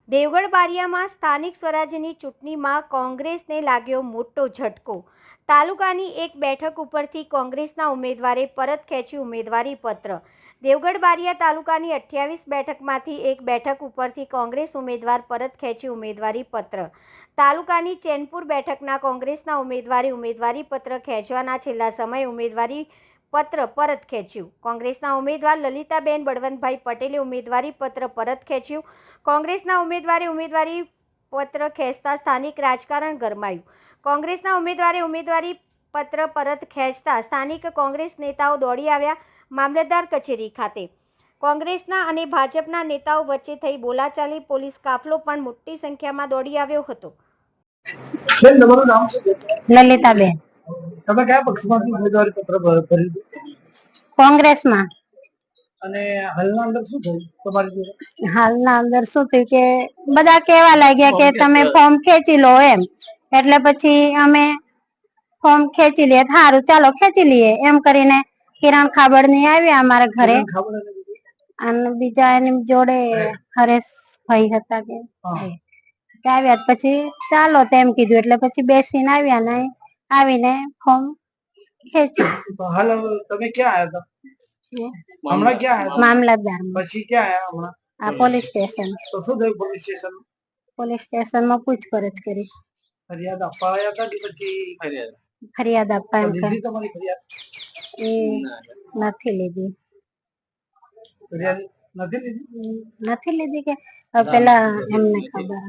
દેવગઢ બારિયામાં સ્થાનિક સ્વરાજ્યની ચૂંટણીમાં કોંગ્રેસને લાગ્યો મોટો ઝટકો। તાલુકાની એક બેઠક ઉપરથી કોંગ્રેસના ઉમેદવારે પરત ખેંચ્યું ઉમેદવારી પત્ર। દેવગઢ બારિયા તાલુકાની 28 બેઠકમાંથી એક બેઠક ઉપરથી કોંગ્રેસ ઉમેદવાર પરત ખેંચ્યું ઉમેદવારી પત્ર। તાલુકાની ચેનપુર બેઠકના કોંગ્રેસના ઉમેદવારે ઉમેદવારી પત્ર ખેંચવાના છેલ્લા સમયે ઉમેદવારી પત્ર પરત ખેંચ્યું। કોંગ્રેસના ઉમેદવાર લલિતાબેન બળવંતભાઈ પટેલે ઉમેદવારી પત્ર પરત ખેંચ્યું। કોંગ્રેસના ઉમેદવારે ઉમેદવારી પત્ર ખેંચતા સ્થાનિક રાજકારણ ગરમાયું। કોંગ્રેસના ઉમેદવારે ઉમેદવારી પત્ર પરત ખેંચતા સ્થાનિક કોંગ્રેસ નેતાઓ દોડી આવ્યા મામલતદાર કચેરી ખાતે। કોંગ્રેસના અને ભાજપના નેતાઓ વચ્ચે થઈ બોલાચાલી। પોલીસ કાફલો પણ મોટી સંખ્યામાં દોડી આવ્યો હતો। લલિતાબેન તમે કયા પક્ષમાંથી ઉમેદવારી પત્ર ભર્યું? કોંગ્રેસમાં। અને હાલના અંદર શું થયું તમારી જોડે? હાલના અંદર શું થયું કે બધા કહેવા લાગ્યા કે તમે ફોર્મ ખેંચી લો એમ, એટલે પછી અમે ફોર્મ ખેંચી લઈએ, સારું ચાલો ખેંચી લઈએ એમ કરીને કિરણ ખાબડની આવ્યા અમારા ઘરે, અને બીજા એની જોડે હરેશભાઈ હતા કે આવ્યા, પછી ચાલો તેમ કીધું એટલે પછી બેસીને આવ્યા ને આવીને ફોર્મ ખેંચ્યું। હાલ તમે ક્યાં આવ્યા હતા? હમણાં ક્યાં આવ્યા? મામલતદાર। પછી ક્યાં આવ્યા હમણાં? આ પોલીસ સ્ટેશન। તો શું થયું પોલીસ સ્ટેશન? પોલીસ સ્ટેશનમાં પૂછપરછ કરી। ફરિયાદ આપવા આવ્યા હતા કે પછી ફરિયાદ આપવા એમ લીધી તમારી ફરિયાદ? એ નથી લીધી। ફરિયાદ નથી લીધી? નથી લીધી કે પેલા એમને ખબર